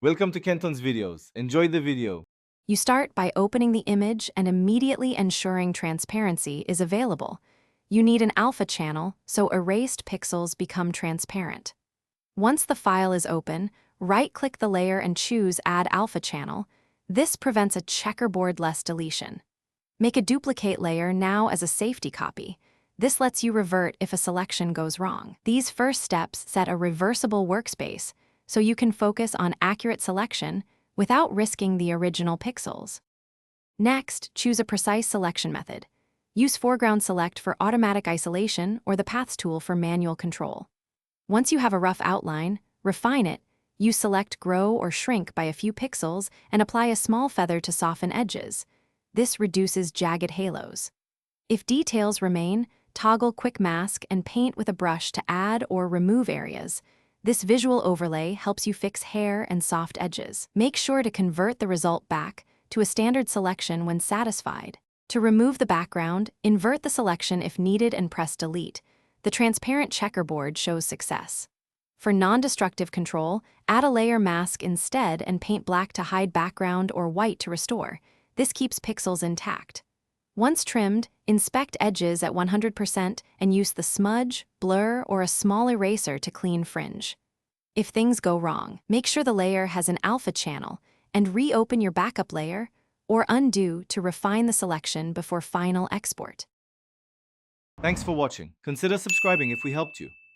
Welcome to Kenton's videos. Enjoy the video. You start by opening the image and immediately ensuring transparency is available. You need an alpha channel, so erased pixels become transparent. Once the file is open, right-click the layer and choose Add Alpha Channel. This prevents a checkerboard-less deletion. Make a duplicate layer now as a safety copy. This lets you revert if a selection goes wrong. These first steps set a reversible workspace, so you can focus on accurate selection without risking the original pixels. Next, choose a precise selection method. Use Foreground Select for automatic isolation or the Paths tool for manual control. Once you have a rough outline, refine it. Use Select Grow or Shrink by a few pixels and apply a small feather to soften edges. This reduces jagged halos. If details remain, toggle Quick Mask and paint with a brush to add or remove areas. This visual overlay helps you fix hair and soft edges. Make sure to convert the result back to a standard selection when satisfied. To remove the background, invert the selection if needed and press Delete. The transparent checkerboard shows success. For non-destructive control, add a layer mask instead and paint black to hide background or white to restore. This keeps pixels intact. Once trimmed, inspect edges at 100% and use the smudge, blur, or a small eraser to clean fringe. If things go wrong, make sure the layer has an alpha channel and reopen your backup layer or undo to refine the selection before final export. Thanks for watching. Consider subscribing if we helped you.